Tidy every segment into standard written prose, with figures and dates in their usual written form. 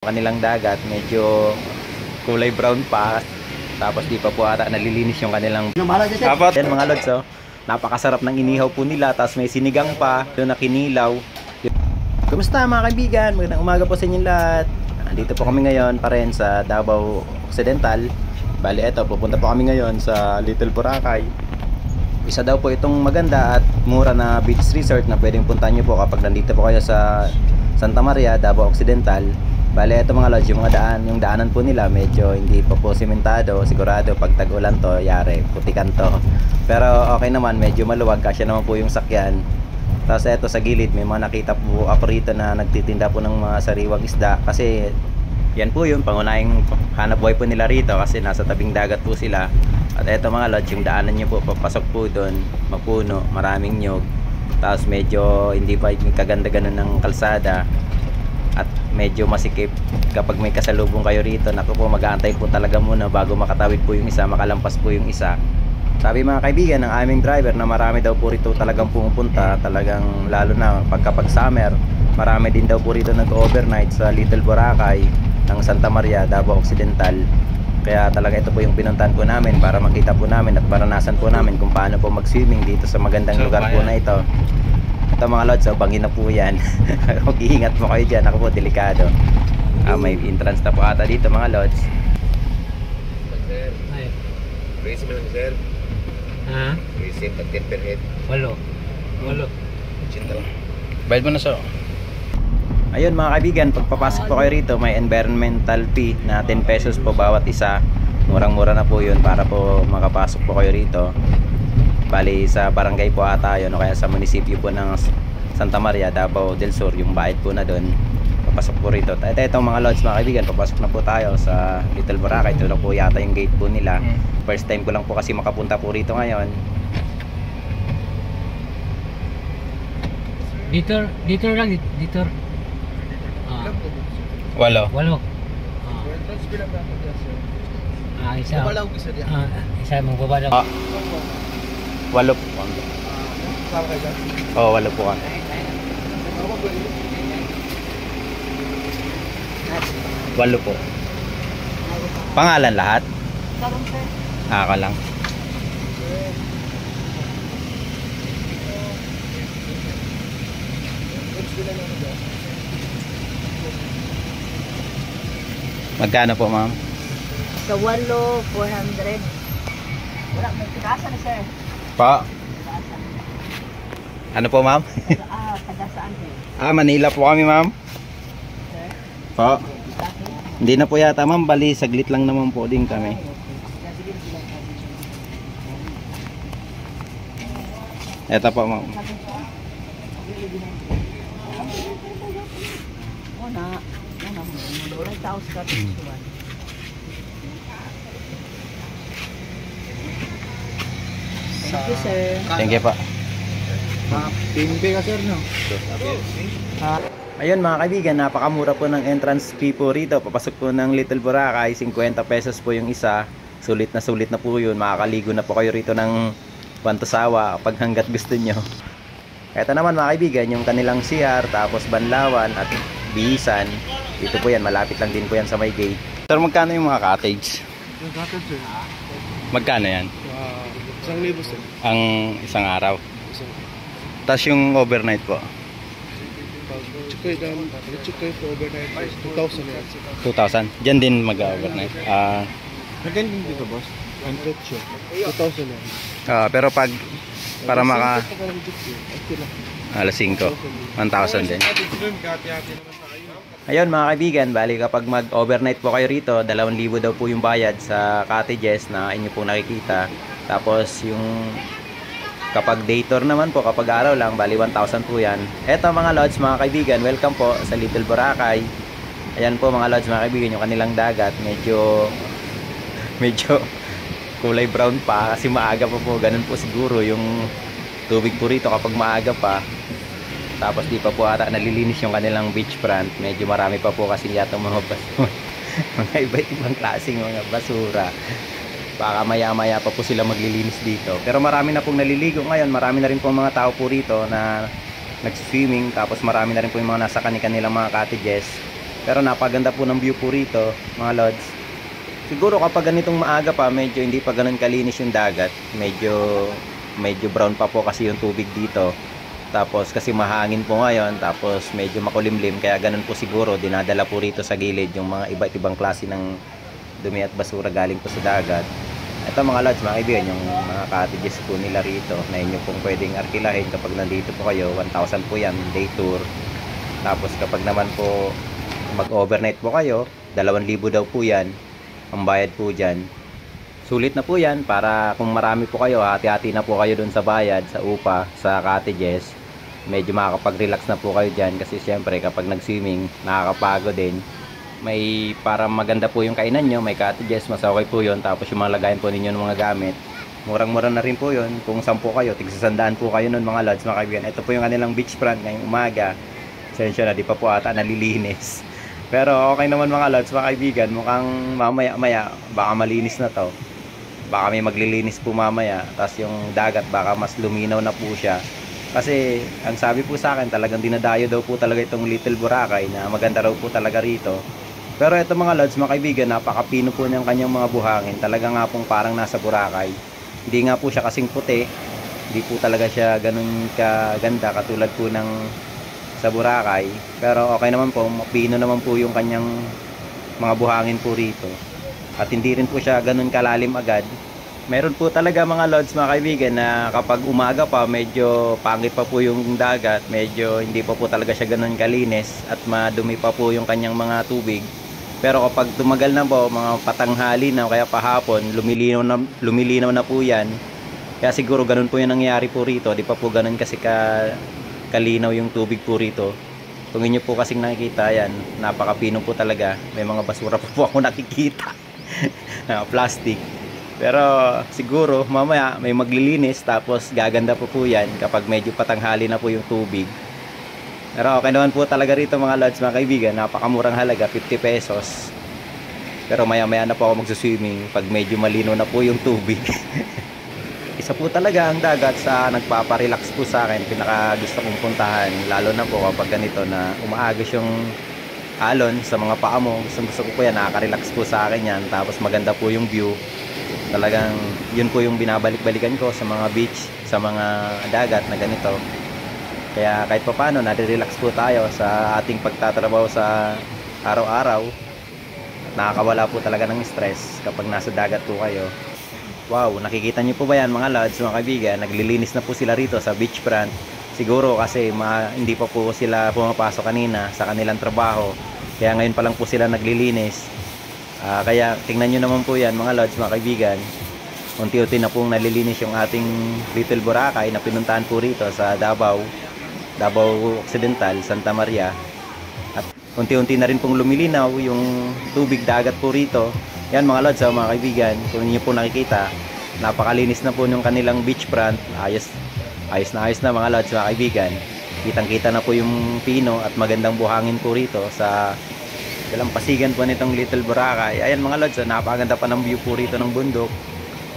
Kanilang dagat medyo kulay brown pa, tapos di pa po ata nalilinis yung kanilang dapat. Yan mga lods, oh, napakasarap ng inihaw po nila, tapos may sinigang pa doon na kinilaw. Kumusta mga kaibigan, magandang umaga po sa inyo lahat. Dito po kami ngayon pa rin sa Davao Occidental. Bali eto, pupunta po kami ngayon sa Little Boracay. Isa daw po itong maganda at mura na beach resort na pwedeng puntahan nyo po kapag nandito po kayo sa Santa Maria, Davao Occidental. Bale, ito mga lods, yung daanan po nila medyo hindi pa po simentado. Sigurado pag tag-ulan to, yari, putikan to. Pero okay naman, medyo maluwag, kasya naman po yung sakyan. Tapos eto sa gilid, may mga nakita po ako rito na nagtitinda po ng mga sariwang isda. Kasi yan po yun, pangunahing hanap buhay po nila rito kasi nasa tabing dagat po sila. At eto mga lods, yung daanan nyo po, papasok po doon, mapuno, maraming nyog. Tapos medyo hindi pa kaganda ganun ng kalsada. At medyo masikip kapag may kasalubong kayo rito. Naku po, mag-aantay po talaga muna bago makatawid po yung isa, makalampas po yung isa. Sabi mga kaibigan ng aming driver na marami daw po rito talagang pumupunta, talagang lalo na pagkapag summer, marami din daw po rito nag-overnight sa Little Boracay ng Santa Maria, Davao Occidental. Kaya talaga ito po yung pinuntahan po namin para makita po namin at maranasan po namin kung paano po mag-swimming dito sa magandang lugar po na ito. Ito mga lods, so bangin na po yan. Mag-iingat po kayo dyan, ako po delikado. May entrance na po ata dito mga lods. Sir, raise mo lang sir. Ha? Raise it, 10 per head. Walo. 80 lang. Bayad mo na so. Ayun mga kaibigan, pagpapasok po kayo rito, may environmental fee na 10 pesos po bawat isa. Murang-mura na po yun para po makapasok po kayo rito. Bali sa barangay po ata yun, o kaya sa munisipyo po ng Santa Maria, Davao del Sur, yung bayad po na doon. Papasok po rito. Itong mga lods mga kaibigan, papasok na po tayo sa Little Boracay. Ito lang po yata yung gate po nila. First time ko lang po kasi makapunta po rito ngayon. Dito lang, dito. Walo. Isa. Isa mong babalaw. Walo po. Oo, walo po kami. Walo po. Pangalan lahat? Ako lang. Magkano po ma'am? Sa walo, 400. Wala, may tigasa na sir. Pa? Ano po ma'am? Taga saan eh? Manila po kami ma'am. Sir? Po? Hindi na po yata ma'am, bali saglit lang naman po din kami. Eto po ma'am. Wala taos ka tusuan. Thank you sir. Thank you pa. Timbe ka sir no? Ayun mga kaibigan, napakamura po ng entrance fee po rito. Papasok po ng Little Boracay, 50 pesos po yung isa. Sulit na po yun. Makakaligo na po kayo rito ng Pantasawa pag hanggat gusto nyo. Ito naman mga kaibigan, yung kanilang CR, tapos Banlawan at Bihisan. Dito po yan, malapit lang din po yan sa may gate. Sir, magkano yung mga cottage? Yung cottage sir. Magkano yan? 1,000 sir. Ang isang araw. Tapos yung overnight po? Check kayo po overnight. 2,000 yan. 2,000? Diyan din mag-overnight. Nagyan din dito boss. Ang presyo. 2,000 yan. Pero pag para maka alas 5, 1,000 din. Ayun mga kaibigan, bali kapag mag-overnight po kayo rito, 2,000 daw po yung bayad sa cottages na inyo po nakikita. Tapos yung kapag day tour naman po, kapag araw lang, bali 1,000 po yan. Eto mga lods mga kaibigan, welcome po sa Little Boracay. Ayan po mga lods mga kaibigan, yung kanilang dagat medyo kulay brown pa kasi maaga pa po. Ganun po siguro yung tubig po rito kapag maaga pa. Tapos di pa po ata nalilinis yung kanilang beachfront. Medyo marami pa po kasi yata mga basura. Mga iba't ibang klaseng mga basura. Baka maya-maya pa po sila maglilinis dito. Pero marami na pong naliligo ngayon. Marami na rin pong mga tao po rito na nag-swimming. Tapos marami na rin po yung mga nasa kanilang mga cottages. Pero napaganda po ng view po rito, mga lods. Siguro kapag ganitong maaga pa, medyo hindi pa ganun kalinis yung dagat. Medyo brown pa po kasi yung tubig dito. Tapos kasi mahangin po ngayon, tapos medyo makulimlim, kaya ganun po siguro dinadala po rito sa gilid yung mga iba't ibang klase ng dumi at basura galing po sa dagat. Ito mga lods, mga kaibigan, yung mga cottages po nila rito na inyo pong pwedeng arkilahin kapag nandito po kayo. 1,000 po yan, day tour. Tapos kapag naman po mag-overnight po kayo, 2,000 daw po yan ang bayad po dyan. Sulit na po yan para kung marami po kayo, hati-hati na po kayo dun sa bayad, sa upa, sa cottages. Medyo makakapag-relax na po kayo dyan kasi syempre kapag nag-swimming, nakakapagod din. May para maganda po yung kainan nyo, may cottages, mas okay po yun. Tapos yung mga lagayan po ninyo ng mga gamit, murang-mura na rin po yun. Kung 10 kayo, tig-100 po kayo nun mga lods, mga kaibigan. Ito po yung kanilang beach front ngayong umaga. Sensya na, di pa po ata nalilinis. Pero okay naman mga lods, mga kaibigan. Mukhang mamaya-maya, baka malinis na to. Baka may maglilinis po mamaya. Tapos yung dagat, baka mas luminaw na po siya. Kasi ang sabi po sa akin, talagang dinadayo daw po talaga itong Little Boracay na maganda raw po talaga rito. Pero ito mga lods, mga kaibigan, napakapino po niyang kanyang mga buhangin. Talaga nga pong parang nasa Boracay. Hindi nga po siya kasing puti. Hindi po talaga siya ganun kaganda katulad po ng sa Boracay. Pero okay naman po, pino naman po yung kanyang mga buhangin po rito. At hindi rin po siya ganun kalalim agad. Meron po talaga mga lods, mga kaibigan, na kapag umaga pa, medyo pangit pa po yung dagat. Medyo hindi pa po talaga siya ganun kalinis at madumi pa po yung kanyang mga tubig. Pero kapag tumagal na po, mga patanghali na kaya pahapon, lumilinaw na po yan. Kaya siguro ganun po yung nangyayari po rito. Di pa po ganun kasi kalinaw yung tubig po rito. Kung inyo po kasing nakikita yan, napakapino po talaga. May mga basura pa po ako nakikita na plastic. Pero siguro mamaya may maglilinis, tapos gaganda po yan kapag medyo patanghali na po yung tubig. Pero okay naman po talaga rito mga lods, mga kaibigan. Napakamurang halaga, 50 pesos. Pero maya maya na po ako magsuswimming pag medyo malino na po yung tubig. Isa po talaga ang dagat sa nagpaparelax po sa akin, pinaka gusto kong puntahan, lalo na po kapag ganito na umaagos yung alon sa mga paa mo. Gusto ko po yan, nakaka-relax po sa akin yan. Tapos maganda po yung view. Talagang yun po yung binabalik-balikan ko sa mga beach, sa mga dagat na ganito. Kaya kahit pa paano, nare-relax po tayo sa ating pagtatrabaho sa araw-araw. Nakakawala po talaga ng stress kapag nasa dagat po kayo. Wow, nakikita niyo po ba yan mga lods, mga kaibigan? Naglilinis na po sila rito sa beach front. Siguro kasi hindi pa po sila pumapasok kanina sa kanilang trabaho. Kaya ngayon pa lang po sila naglilinis. Kaya tingnan nyo naman po yan mga lods, mga kaibigan. Unti-unti na pong nalilinis yung ating Little Boracay na pinuntahan po rito sa Davao Occidental, Santa Maria. At unti-unti na rin pong lumilinaw yung tubig dagat po rito. Yan mga lods, mga kaibigan, kung niyo po nakikita, napakalinis na po yung kanilang beach front. Ayos na mga lods, mga kaibigan. Kitang-kita na po yung pino at magandang buhangin po rito sa dalampasigan po nitong Little Boracay. Ayan mga lods, napakaganda pa ng view po rito ng bundok.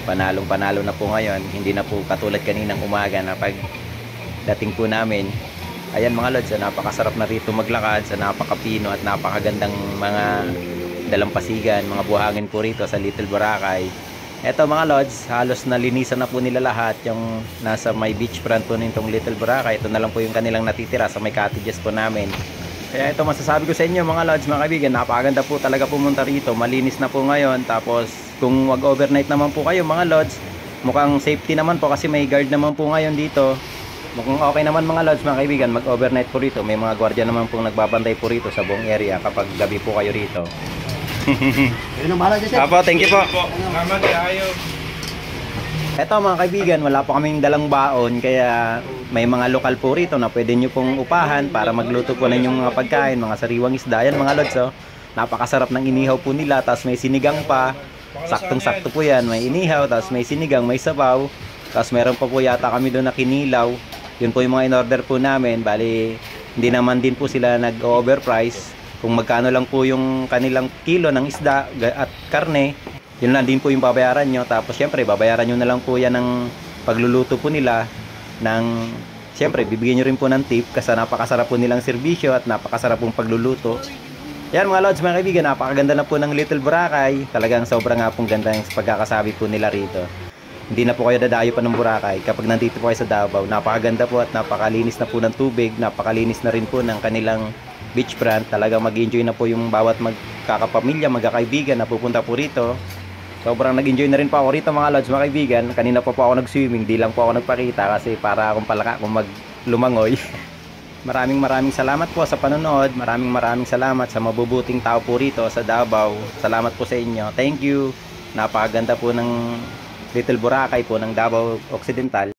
Panalong-panalo na po ngayon. Hindi na po katulad kaninang umaga na pag dating po namin. Ayan mga lods, napakasarap na rito maglakad sa napakapino at napakagandang mga dalampasigan, mga buhangin po rito sa Little Boracay. Eto mga lods, halos nalinisan na po nila lahat yung nasa may beach front po nitong Little Boracay. Ito na lang po yung kanilang natitira sa may cottages po namin. Kaya ito masasabi ko sa inyo mga lods, mga kaibigan, napakaganda po talaga pumunta rito. Malinis na po ngayon. Tapos kung mag-overnight naman po kayo mga lods, mukhang safety naman po kasi may guard naman po ngayon dito. Mukhang okay naman mga lods, mga kaibigan, mag-overnight po rito. May mga gwardiya naman pong nagbabantay po rito sa buong area kapag gabi po kayo rito. Apo, thank you po. Salamat kayo. Eto mga kaibigan, wala po kaming dalang baon, kaya may mga lokal po rito na pwede nyo pong upahan para magluto po ng inyong mga pagkain, mga sariwang isda. Yan mga lods, napakasarap ng inihaw po nila, tapos may sinigang pa. Saktong-sakto po yan, may inihaw, tapos may sinigang, may sabaw. Tapos meron pa po yata kami doon na kinilaw. Yun po yung mga in-order po namin. Bali, hindi naman din po sila nag-overprice. Kung magkano lang po yung kanilang kilo ng isda at karne, yun lang din po yung babayaran nyo. Tapos syempre, babayaran nyo na lang po yan ng pagluluto po nila. Syempre, bibigyan nyo rin po ng tip kasi napakasarap po nilang serbisyo at napakasarap pong pagluluto. Yan mga lods, mga kaibigan, napakaganda na po ng Little Boracay. Talagang sobrang nga pong ganda ng pagkakasabi po nila rito. Hindi na po kayo dadayo pa ng Boracay kapag nandito po kayo sa Davao. Napakaganda po at napakalinis na po ng tubig, napakalinis na rin po ng kanilang beach front. Talagang mag-enjoy na po yung bawat magkakapamilya, magkakaibigan na pupunta po rito. Sobrang nag-enjoy na rin po ako rito mga lods, mga kaibigan. Kanina pa po ako nag-swimming, di lang po ako nagpakita kasi para akong palaka kung maglumangoy. Maraming salamat po sa panonood. Maraming salamat sa mabubuting tao po rito sa Davao. Salamat po sa inyo. Thank you. Napakaganda po ng Little Boracay po ng Davao Occidental.